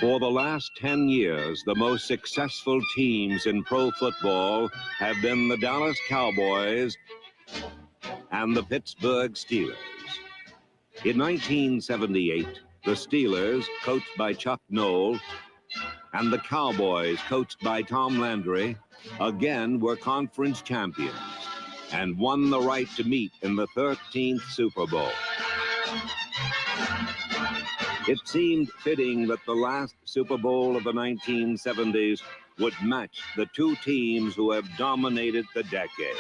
For the last 10 years, the most successful teams in pro football have been the Dallas Cowboys and the Pittsburgh Steelers. In 1978, the Steelers, coached by Chuck Noll, and the Cowboys, coached by Tom Landry, again were conference champions and won the right to meet in the 13th Super Bowl. It seemed fitting that the last Super Bowl of the 1970s would match the two teams who have dominated the decade.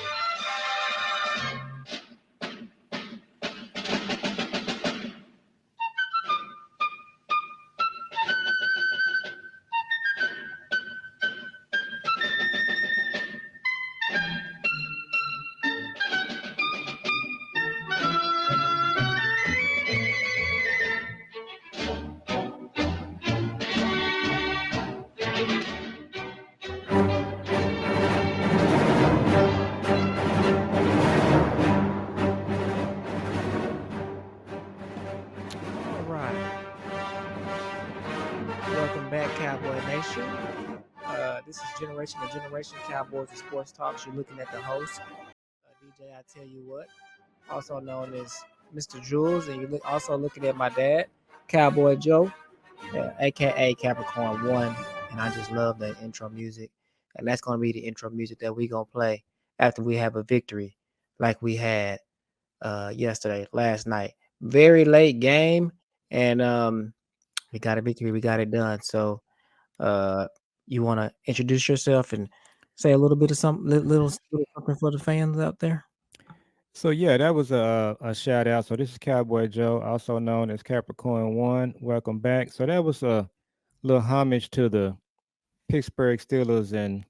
This is Generation to Generation Cowboys and Sports Talks. You're looking at the host, DJ I Tell You What, also known as Mr. Jules, and you're also looking at my dad, Cowboy Joe, aka Capricorn 1, and I just love that intro music, and that's going to be the intro music that we're going to play after we have a victory like we had last night. Very late game, and we got a victory. We got it done. So you want to introduce yourself and say a little bit of something, little something for the fans out there? So yeah, that was a shout out. So this is Cowboy Joe, also known as Capricorn 1. Welcome back. So that was a little homage to the Pittsburgh Steelers and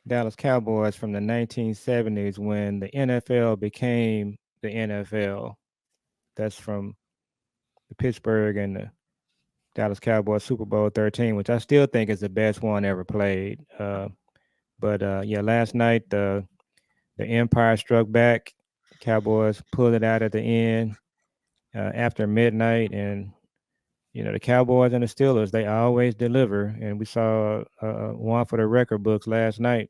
Dallas Cowboys from the 1970s when the NFL became the NFL. That's from the Pittsburgh and the Dallas Cowboys Super Bowl 13, which I still think is the best one ever played. But last night the Empire struck back. Cowboys pulled it out at the end after midnight, and the Cowboys and the Steelers, they always deliver, and we saw one for the record books last night.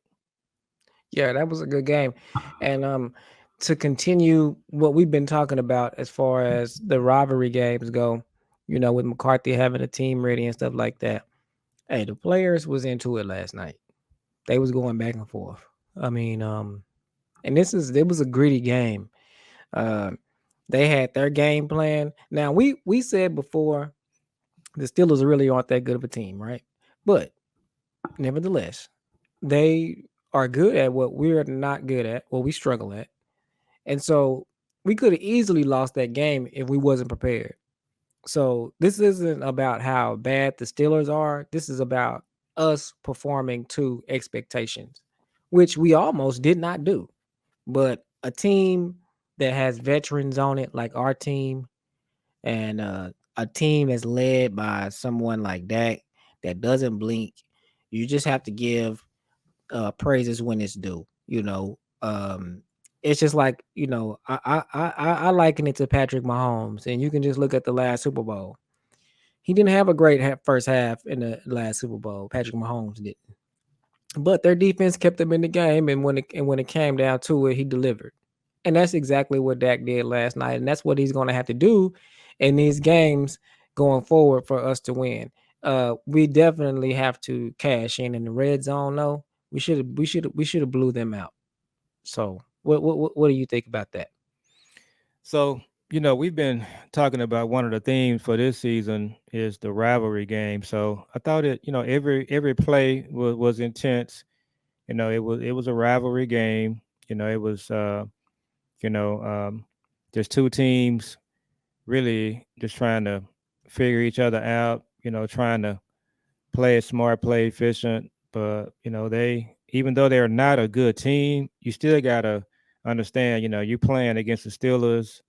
Yeah, that was a good game, and to continue what we've been talking about as far as the rivalry games go, with McCarthy having a team ready and stuff like that. Hey, the players was into it last night. They was going back and forth. I mean, and it was a gritty game. They had their game plan. Now we said before the Steelers really aren't that good of a team, right? But nevertheless, they are good at what we're not good at, what we struggle at. And so we could have easily lost that game if we wasn't prepared. So this isn't about how bad the Steelers are. This is about us performing to expectations, which we almost did not do. But a team that has veterans on it, like our team, and a team that's led by someone like Dak that doesn't blink, you just have to give praises when it's due. It's just like I liken it to Patrick Mahomes, and you can just look at the last Super Bowl. He didn't have a great first half in the last Super Bowl. Patrick Mahomes didn't, but their defense kept them in the game, and when it came down to it, he delivered. And that's exactly what Dak did last night, and that's what he's going to have to do in these games going forward for us to win. We definitely have to cash in the red zone. Though we should have blew them out. So what do you think about that? So we've been talking about one of the themes for this season is the rivalry game. So I thought every play was intense. It was a rivalry game. It was just two teams really just trying to figure each other out, trying to play smart, play efficient. But they, even though they're not a good team, you still gotta understand. You playing against the Steelers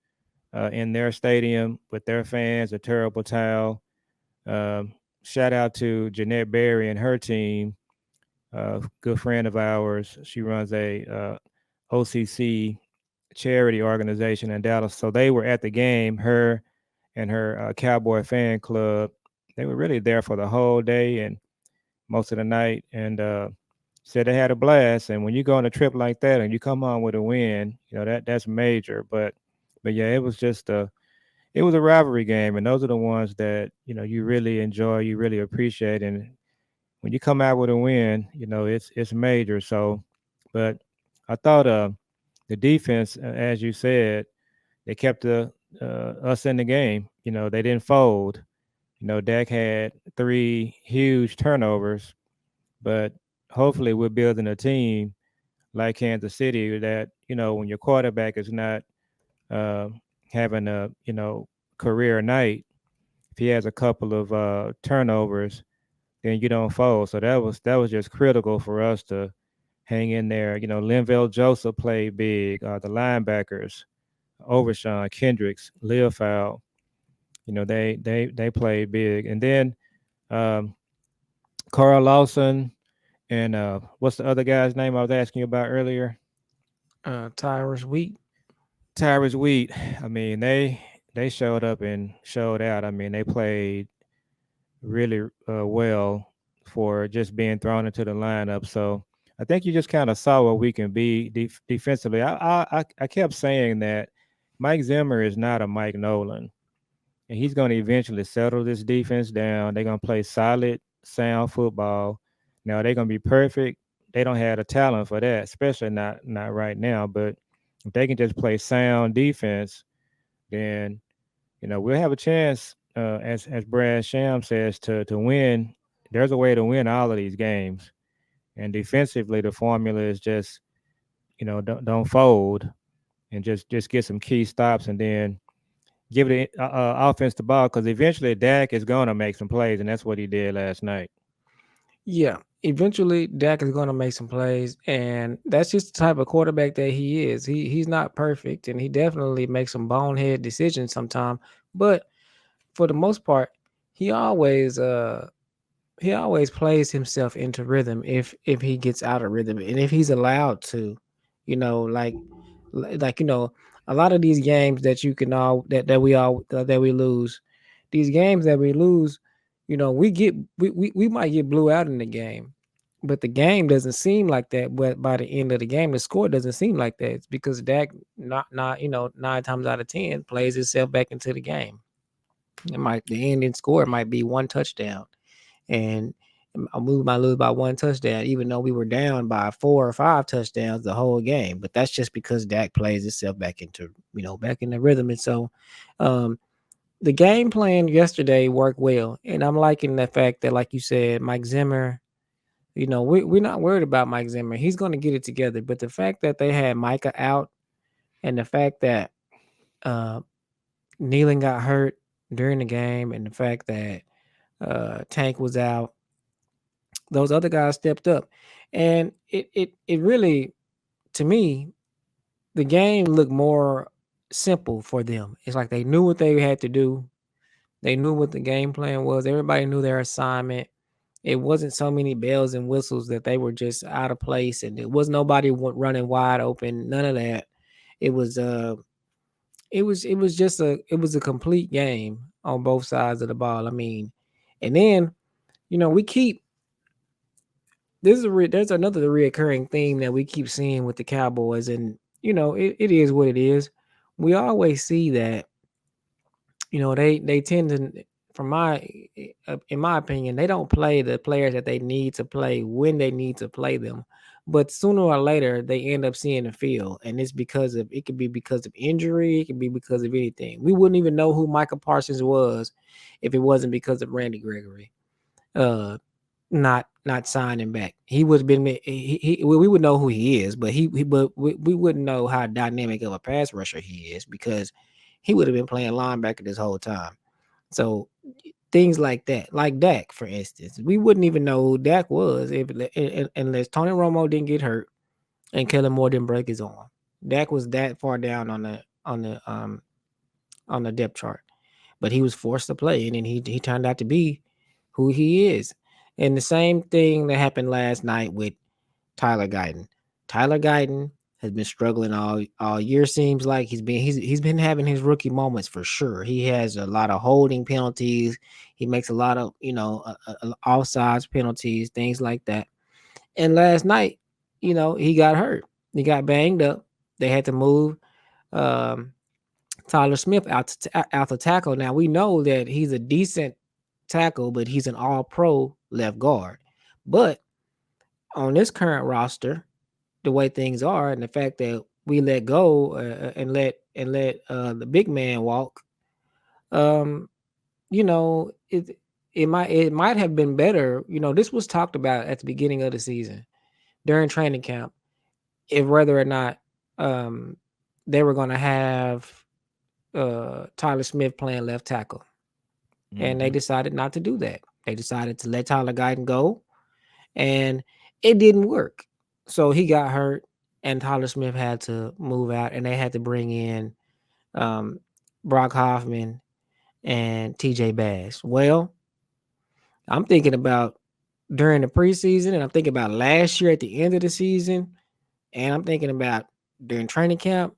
in their stadium with their fans, a terrible towel. Um, Shout out to Jeanette Berry and her team, good friend of ours. She runs a OCC charity organization in Dallas. So they were at the game, her and her Cowboy fan club. They were really there for the whole day and most of the night, and said they had a blast. And when you go on a trip like that and you come home with a win, that's major. But yeah, it was a rivalry game, and those are the ones that you really enjoy, you really appreciate, and when you come out with a win, it's major. So, but I thought the defense, as you said, they kept us in the game. They didn't fold. Dak had three huge turnovers, but hopefully we're building a team like Kansas City that when your quarterback is not uh, having a career night, if he has a couple of turnovers, then you don't fold. So that was just critical for us to hang in there. Linville Joseph played big. The linebackers, Overshawn, Kendricks, Leofold, they played big. And then um, Carl Lawson and what's the other guy's name I was asking you about earlier? Tyrus Wheat. Tyrus Wheat. I mean, they showed up and showed out. I mean, they played really well for just being thrown into the lineup. So I think you just kind of saw what we can be defensively. I kept saying that Mike Zimmer is not a Mike Nolan, and he's going to eventually settle this defense down. They're going to play solid, sound football. Now they're going to be perfect. They don't have the talent for that, especially not right now. But if they can just play sound defense, then we'll have a chance, as Brad Sham says, to win. There's a way to win all of these games, and defensively, the formula is just don't fold and just get some key stops, and then give the offense the ball, because eventually Dak is gonna make some plays, and that's what he did last night. Yeah, eventually Dak is going to make some plays, and that's just the type of quarterback that he is. He's not perfect, and he definitely makes some bonehead decisions sometimes. But for the most part, he always uh he always plays himself into rhythm if he gets out of rhythm and if he's allowed to, you know, like a lot of these games that you can all that we lose, these games that we lose, we might get blew out in the game, but the game doesn't seem like that. But by the end of the game, the score doesn't seem like that. It's because Dak not 9 times out of 10 plays himself back into the game. The ending score might be one touchdown, and we might lose by one touchdown, even though we were down by 4 or 5 touchdowns the whole game. But that's just because Dak plays itself back into rhythm. And so, um, the game plan yesterday worked well, and I'm liking the fact that, like you said, Mike Zimmer. We're not worried about Mike Zimmer. He's going to get it together. But the fact that they had Micah out, and the fact that uh, Nealon got hurt during the game, and the fact that Tank was out, those other guys stepped up, and it really, to me, the game looked more simple for them. It's like they knew what they had to do. They knew what the game plan was. Everybody knew their assignment. It wasn't so many bells and whistles that they were just out of place, and it was nobody running wide open. None of that. It was it was a complete game on both sides of the ball. I mean, and then we keep there's another reoccurring theme that we keep seeing with the Cowboys, and it is what it is. We always see that they tend to, from my in my opinion, they don't play the players that they need to play when they need to play them, but sooner or later they end up seeing the field, and it's because of it could be because of injury, it could be because of anything. We wouldn't even know who Michael Parsons was if it wasn't because of Randy Gregory. Uh, not signing back. He would have been we would know who he is, but we wouldn't know how dynamic of a pass rusher he is because he would have been playing linebacker this whole time. So things like that, like Dak, for instance. We wouldn't even know who Dak was unless Tony Romo didn't get hurt and Kellen Moore didn't break his arm. Dak was that far down on the depth chart, but he was forced to play, and then he turned out to be who he is. And the same thing that happened last night with Tyler Guyton. Tyler Guyton has been struggling all year. Seems like he's been having his rookie moments for sure. He has a lot of holding penalties. He makes a lot of offsides penalties, things like that. And last night, he got hurt. He got banged up. They had to move um, Tyler Smith out to tackle. Now we know that he's a decent tackle, but he's an all-pro left guard. But on this current roster, the way things are, and the fact that we let go and let the big man walk, um, it might have been better. This was talked about at the beginning of the season during training camp, if whether or not they were going to have Tyler Smith playing left tackle, and they decided not to do that. They decided to let Tyler Guyton go, and it didn't work. So he got hurt, and Tyler Smith had to move out, and they had to bring in Brock Hoffman and TJ Bass. Well, I'm thinking about during the preseason, and I'm thinking about last year at the end of the season, and I'm thinking about during training camp.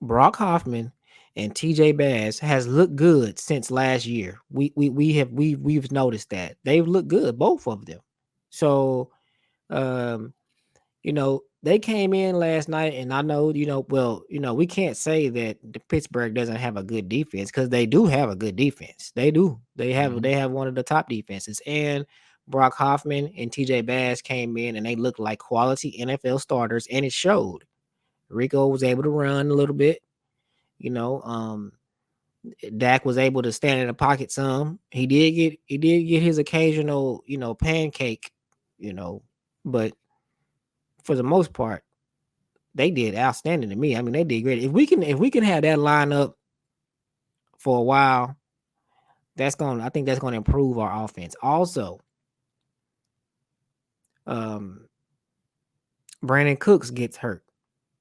Brock Hoffman and TJ Bass has looked good since last year. We've noticed that they've looked good, both of them. So, um, they came in last night, and I know, we can't say that the Pittsburgh doesn't have a good defense, because they do have a good defense. They do. They have one of the top defenses. And Brock Hoffman and TJ Bass came in, and they looked like quality NFL starters, and it showed. Rico was able to run a little bit. Dak was able to stand in the pocket some. He did get his occasional, pancake, but for the most part, they did outstanding to me. I mean, they did great. If we can have that lineup for a while, I think that's gonna improve our offense. Also, Brandon Cooks gets hurt.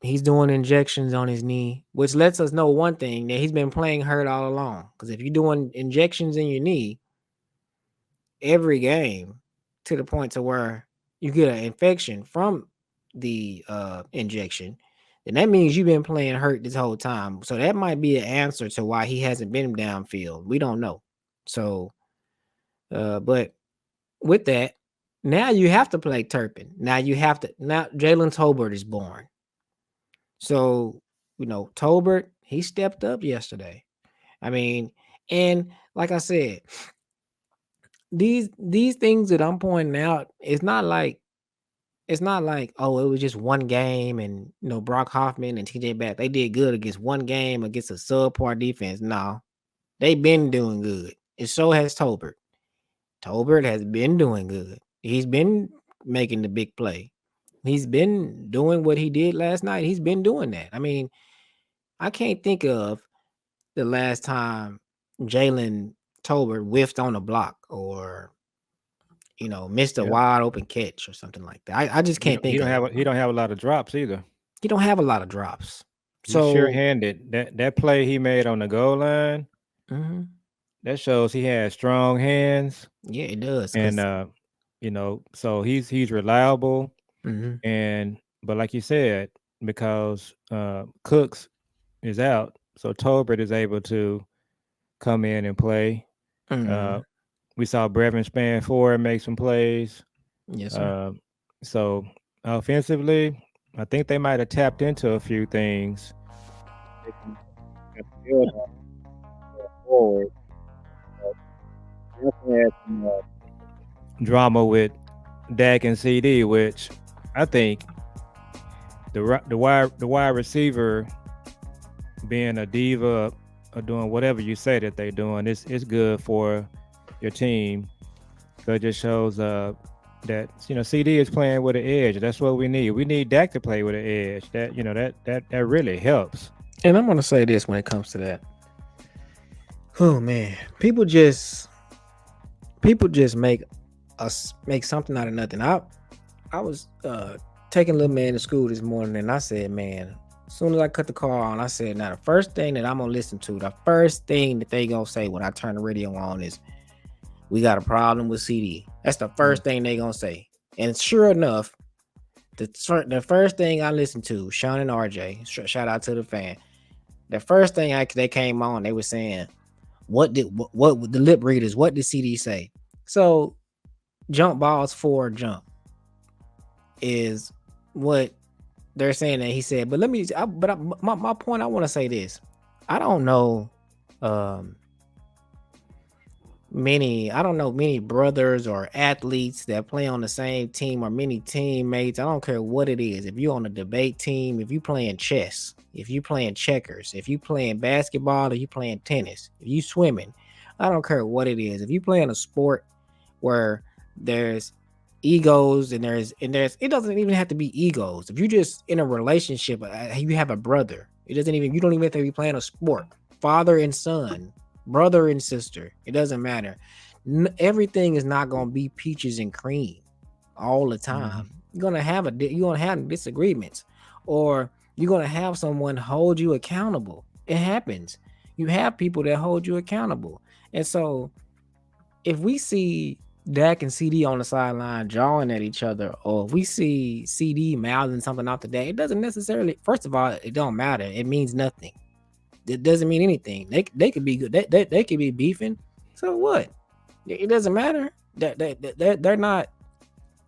He's doing injections on his knee, which lets us know one thing, that he's been playing hurt all along. Because if you're doing injections in your knee every game to the point to where you get an infection from the injection, then that means you've been playing hurt this whole time. So that might be an answer to why he hasn't been downfield. We don't know. So, but with that, now you have to play Turpin. Now Jalen Tolbert is born. So, Tolbert, he stepped up yesterday. I mean, and like I said, these things that I'm pointing out, it's not like, oh, it was just one game, and Brock Hoffman and TJ Bass, they did good against one game against a subpar defense. No, they've been doing good. And so has Tolbert. Tolbert has been doing good. He's been making the big play. He's been doing what he did last night. He's been doing that. I mean, I can't think of the last time Jalen Tolbert whiffed on a block or missed a wide open catch or something like that. I just can't think. He don't have a lot of drops either. He don't have a lot of drops. He's sure-handed. That play he made on the goal line, that shows he has strong hands. Yeah, it does. And so he's reliable. But like you said, because Cooks is out, so Tolbert is able to come in and play. We saw Brevin Spann-Ford make some plays. Yes, sir. So offensively, I think they might have tapped into a few things. Forward. Had some drama with Dak and CD, which I think the wide receiver being a diva or doing whatever you say that they're doing, it's good for your team. So it just shows that CD is playing with an edge. That's what we need. We need Dak to play with an edge. That really helps. And I'm going to say this when it comes to that. Oh man, people just make something out of nothing. I was taking little man to school this morning, and I said, man, as soon as I cut the car on, I said, now the first thing that I'm gonna listen to, the first thing that they gonna say when I turn the radio on is, we got a problem with CD. That's the first thing they gonna say. And sure enough, the first thing I listened to, Sean and RJ, shout out to the fan. The first thing they came on, they were saying, what the lip readers? What did CD say? So jump balls for jump is what they're saying that he said. But my point, I want to say this. I don't know um many brothers or athletes that play on the same team, or many teammates. I don't care what it is. If you're on a debate team, if you playing chess, if you playing checkers, if you playing basketball, or you playing tennis, if you swimming, I don't care what it is. If you playing a sport where there's egos, and there's it doesn't even have to be egos. If you just in a relationship, you have a brother. You don't even have to be playing a sport. Father and son, brother and sister, it doesn't matter. Everything is not going to be peaches and cream all the time. You're gonna have disagreements, or you're gonna have someone hold you accountable. It happens. You have people that hold you accountable. And so if we see Dak and CD on the sideline jawing at each other, or if we see CD mouthing something out the Dak, it doesn't necessarily, first of all, it don't matter. It means nothing. It doesn't mean anything. They could be good. They could be beefing. So what? It doesn't matter. They're not.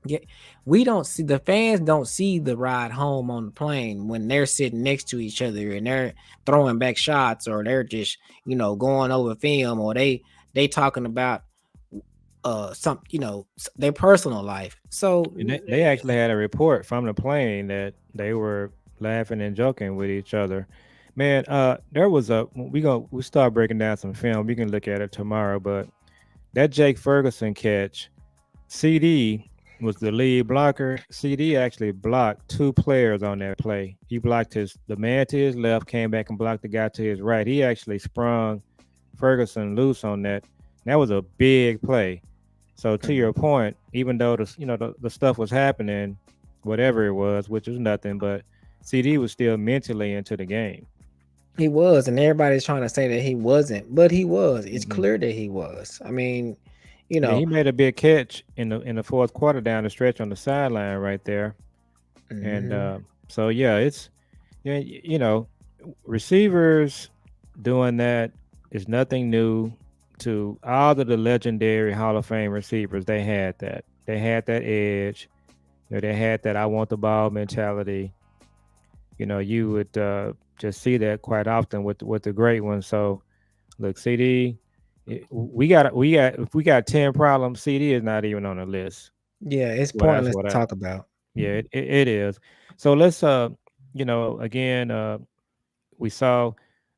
Yeah, we don't see, the fans don't see the ride home on the plane when they're sitting next to each other and they're throwing back shots, or they're just going over film, or they talking about some their personal life. So And they actually had a report from the plane that they were laughing and joking with each other. Man, there was we start breaking down some film. We can look at it tomorrow, but that Jake Ferguson catch, CD was the lead blocker. CD actually blocked two players on that play. He blocked the man to his left, came back and blocked the guy to his right. He actually sprung Ferguson loose on that. That was a big play. So to your point, even though the stuff was happening, whatever it was, which was nothing, but CD was still mentally into the game. he was, and everybody's trying to say that he wasn't, but he was. It's clear that he was. I mean, Yeah, he made a big catch in the fourth quarter down the stretch on the sideline right there, and so yeah, it's receivers doing that is nothing new to all of the legendary Hall of Fame receivers. They had that. They had that edge. They had that I want the ball mentality. You would just see that quite often with the great ones. So look, CD, if we got 10 problems, CD is not even on the list. yeah, it's Well, that's pointless what to talk about. yeah, it is. So let's again, we saw,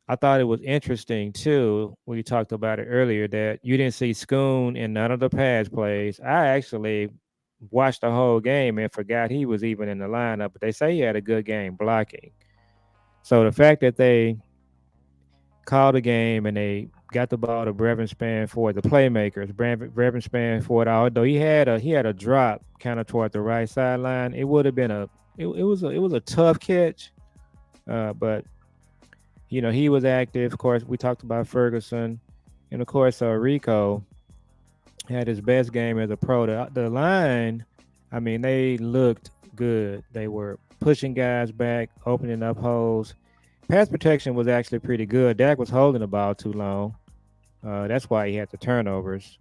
I thought it was interesting too, we talked about it earlier, that you didn't see Schoon in none of the pass plays. I actually watched the whole game and forgot he was even in the lineup, but they say he had a good game blocking. So the fact that they called the game and they got the ball to Brevin Spanford, the playmakers, Brevin Spanford, although he had a drop kind of toward the right sideline, it would have been it was a tough catch, but he was active. Of course, we talked about Ferguson, and of course, Rico had his best game as a pro. The line, I mean, they looked good. They were pushing guys back, opening up holes. Pass protection was actually pretty good. Dak was holding the ball too long. That's why he had the turnovers.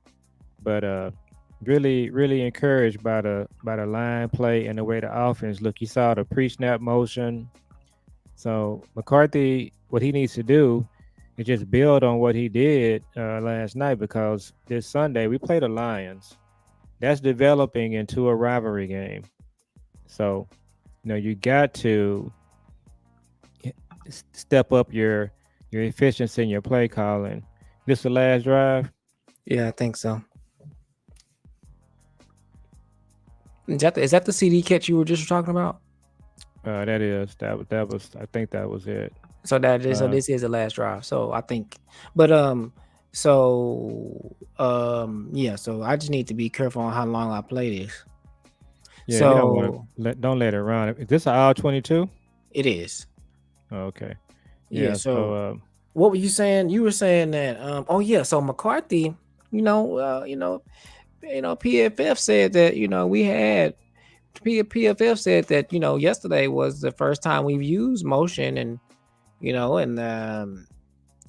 But really, really encouraged by the line play and the way the offense looked. You saw the pre-snap motion. So McCarthy, what he needs to do is just build on what he did last night, because this Sunday we play the Lions. That's developing into a rivalry game. So, you got to step up your efficiency in your play calling. This the last drive? Yeah, I think so. Is that the CD catch you were just talking about? That was I think that was it. So this is the last drive. So I think, but So yeah, so I just need to be careful on how long I play this. Yeah, you don't want So to don't let it run. Is this an all 22? it is. Oh, okay. Yeah, Yeah. so So what were you saying? You were saying that oh yeah, so McCarthy, you know, PFF said that, we had PFF said that, yesterday was the first time we've used motion and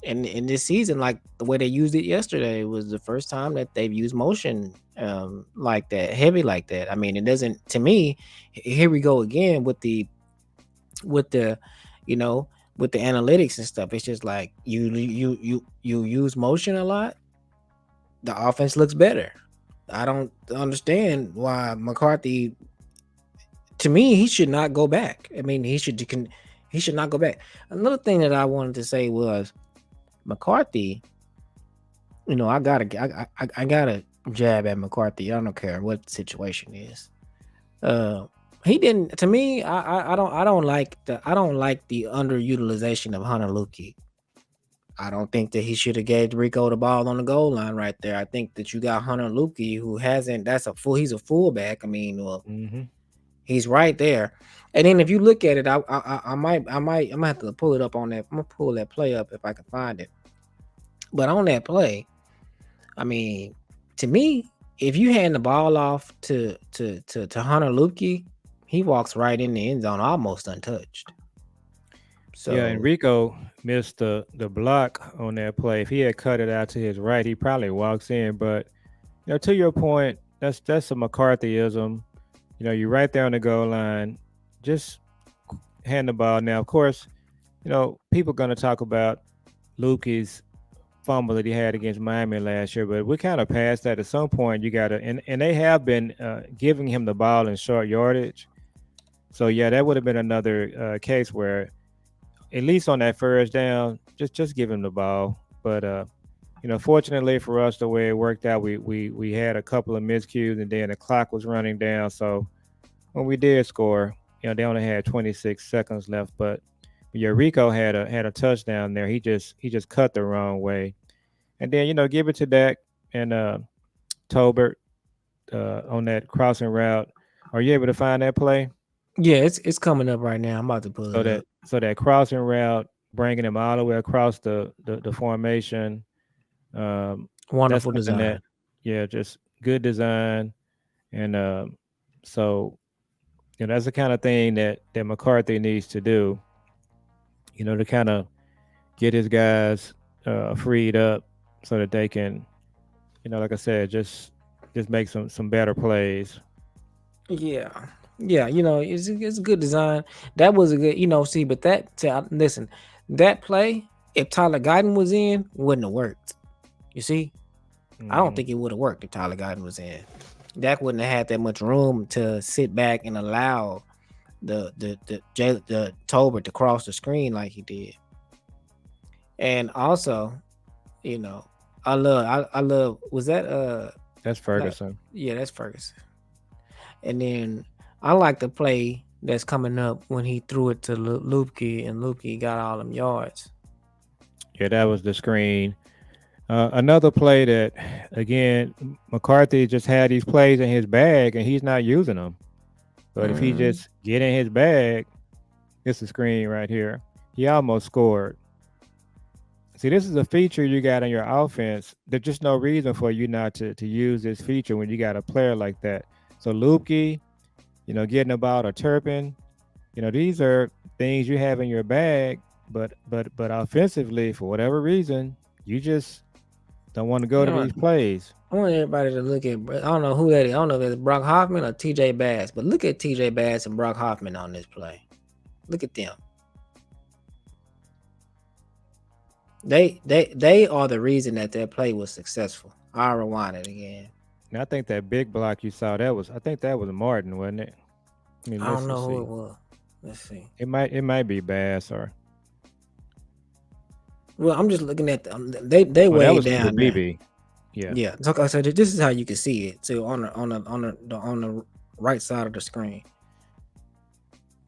and in this season, like the way they used it yesterday was the first time that they've used motion like that, heavy like that. I mean, it doesn't to me, here we go again with the you know with the analytics and stuff. It's just like you use motion a lot, the offense looks better. I don't understand why McCarthy. To me, he should not go back. I mean, he should not go back. Another thing that I wanted to say was McCarthy. I gotta jab at McCarthy. I don't care what the situation is. Uh, he didn't. To me, I don't like the underutilization of Hunter Luki. I don't think that he should have gave Rico the ball on the goal line right there. I think that you got Hunter Luki who hasn't. He's a fullback. I mean, well, mm-hmm. he's right there. And then if you look at it, I'm gonna have to pull it up on that. I'm gonna pull that play up if I can find it. But on that play, I mean, to me, if you hand the ball off to Hunter Luki, he walks right in the end zone almost untouched. Yeah, So Enrico missed the block on that play. If he had cut it out to his right, he probably walks in. But to your point, that's a McCarthyism. You're right there on the goal line. Just hand the ball. Now, of course, people going to talk about Lukey's fumble that he had against Miami last year, but we kind of passed that. At some point, you got to, and they have been giving him the ball in short yardage. So yeah, that would have been another case where, at least on that first down, just give him the ball. But fortunately for us, the way it worked out, we had a couple of miscues, and then the clock was running down. So when we did score, they only had 26 seconds left. But yeah, Rico had a touchdown there. He just cut the wrong way, and then give it to Dak and Tolbert on that crossing route. Are you able to find that play? yeah, it's coming up right now. I'm about to pull So it that up. so that crossing route, bringing him all the way across the formation. Um, that's Wonderful something that, design. yeah, just good design, and so that's the kind of thing that McCarthy needs to do. To kind of get his guys freed up so that they can, like I said, just make some better plays. Yeah. Yeah, it's a good design. That was a good, see, but listen, that play, if Tyler Guyton was in, wouldn't have worked. You see? I don't Mm-hmm. think it would have worked if Tyler Guyton was in. Dak wouldn't have had that much room to sit back and allow the Tolbert to cross the screen like he did. And also, you know, I love was that That's not Ferguson. yeah, that's Ferguson. And then I like the play that's coming up when he threw it to Lupke and Lupke got all them yards. Yeah, that was the screen. Another play that, again, McCarthy just had these plays in his bag and he's not using them. But if he Mm. just get in his bag, it's the screen right here. He almost scored. See, this is a feature you got in your offense. There's just no reason for you not to use this feature when you got a player like that. So Lupke, getting about a Turpin, these are things you have in your bag, but offensively, for whatever reason, you just don't want to go You to know, these plays. I want everybody to look at. I don't know who that is. I don't know if it's Brock Hoffman or T.J. Bass, but look at T.J. Bass and Brock Hoffman on this play. Look at them. They are the reason that play was successful. I'll rewind it again. And I think that big block you saw, I think that was Martin, wasn't it? I mean, I don't let's know who see. it was. Let's see. It might be Bass or Well, I'm just looking at they that way was either down there. BB. Yeah. Yeah, so this is how you can see it. So on the right side of the screen.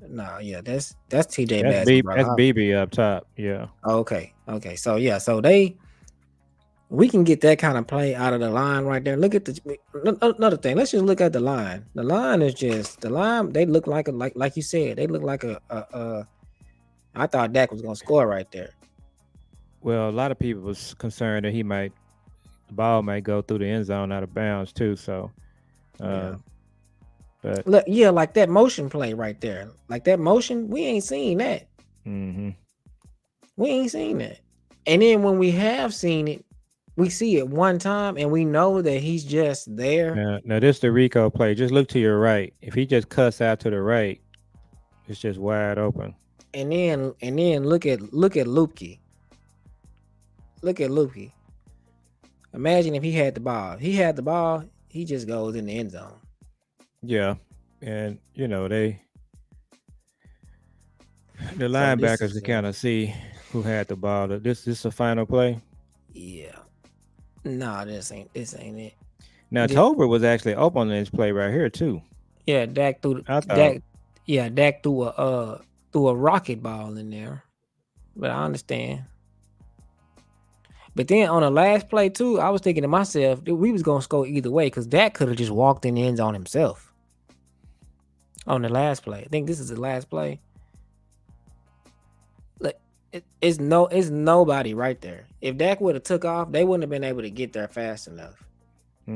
No, yeah, that's T.J. Bass and Brock That's Hoffman. BB up top. Yeah. Okay. So yeah, so they We can get that kind of play out of the line right there. Look at another thing. Let's just look at the line. The line is just the line. They look like you said. They look like a. I thought Dak was gonna score right there. Well, a lot of people was concerned that the ball might go through the end zone out of bounds too. So, Yeah. but Look, yeah, like that motion play right there. Like that motion, we ain't seen that. mm-hmm. We ain't seen that. And then when we have seen it, we see it one time and we know that he's just there. Now this the Rico play. Just look to your right. If he just cuts out to the right, it's just wide open. And then look at Lupke. Look at Lupke. Imagine if he had the ball. He had the ball, he just goes in the end zone. Yeah. And the So linebackers can kind of see who had the ball. This is a final play. Yeah. Nah, this ain't it. Now Tober was actually up on this play right here too. Yeah, Dak threw a rocket ball in there. But I understand. But then on the last play too, I was thinking to myself, we was gonna score either way because Dak could have just walked in the end zone himself. On the last play, I think this is the last play. Like it's nobody right there. If Dak would have took off, they wouldn't have been able to get there fast enough. I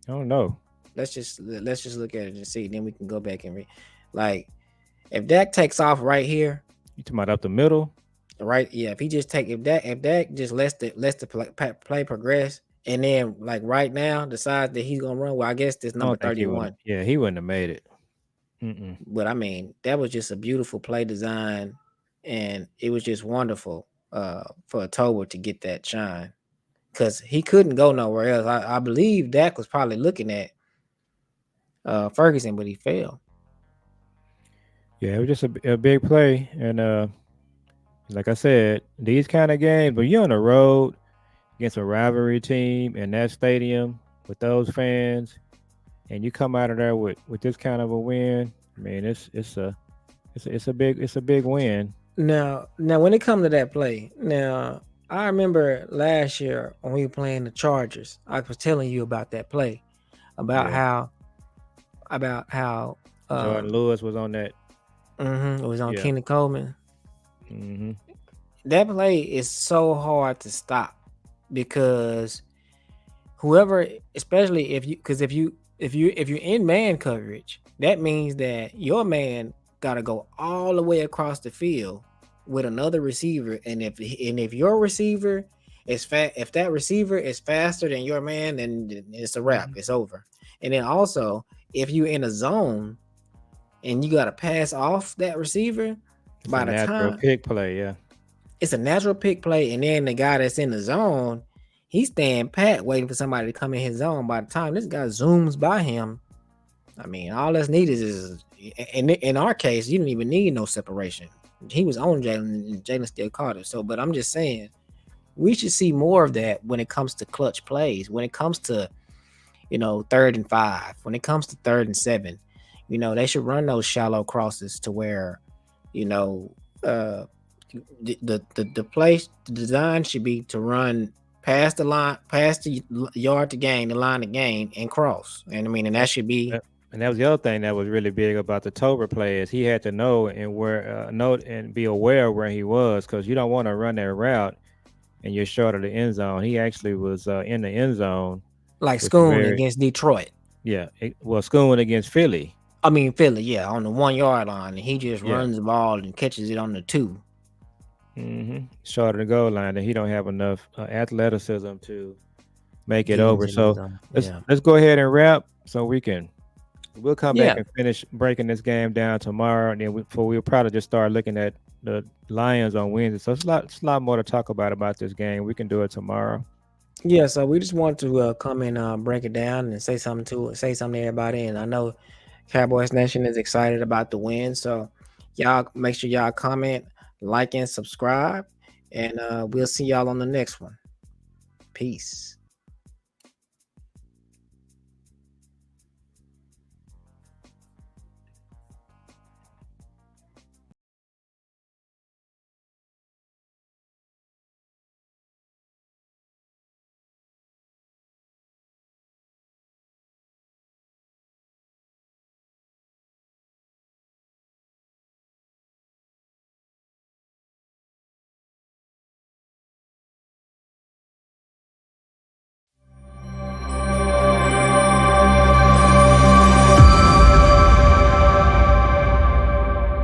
don't know. Let's just look at it and see. Then we can go back and read. Like if Dak takes off right here, You talking about up the middle? right? Yeah. If Dak just lets the play progress, and then like right now decides that he's gonna run. Well, I guess this number 31. He wouldn't have made it. But I mean, that was just a beautiful play design, and it was just wonderful for Tober to get that shine because he couldn't go nowhere else. I believe Dak was probably looking at Ferguson, but he failed. Yeah, it was just a big play, and like I said, these kind of games, when you're on the road against a rivalry team in that stadium with those fans, and you come out of there with this kind of a win, I mean, it's a big win. Now, when it comes to that play, now I remember last year when we were playing the Chargers, I was telling you about that play, about how Jordan Lewis was on that. It was on Kenny Coleman. Mm-hmm. That play is so hard to stop because whoever, especially if you're in man coverage, that means that your man got to go all the way across the field with another receiver, and if your receiver is if that receiver is faster than your man, then it's a wrap. It's over. And then also, if you're in a zone and you got to pass off that receiver, it's a natural pick play. Yeah, it's a natural pick play, and then the guy that's in the zone, he's staying pat, waiting for somebody to come in his zone. By the time this guy zooms by him, I mean, all that's needed is, in our case, you didn't even need no separation. He was on Jalen, and Jalen still caught it. So, but I'm just saying, we should see more of that when it comes to clutch plays. When it comes to, 3rd and 5. When it comes to 3rd and 7, they should run those shallow crosses to where, the play, the design should be to run past the line, past the yard to gain, the line to gain, and cross. And I mean, and that should be. And that was the other thing that was really big about the Tober play is he had to know and be aware where he was, because you don't want to run that route and you're short of the end zone. He actually was in the end zone, like Schoon against Detroit. Yeah, Schoon against Philly. I mean Philly, yeah, on the 1 yard line, and he just runs the ball and catches it on the 2. Short of the goal line, and he don't have enough athleticism to make it over. So let's go ahead and wrap so we'll come back and finish breaking this game down tomorrow, and then we'll probably just start looking at the Lions on Wednesday. So it's a lot more to talk about this game. We can do it tomorrow. Yeah, so we just want to come and break it down and say something to everybody. And I know Cowboys Nation is excited about the win. So y'all make sure y'all comment, like, and subscribe. And we'll see y'all on the next one. Peace.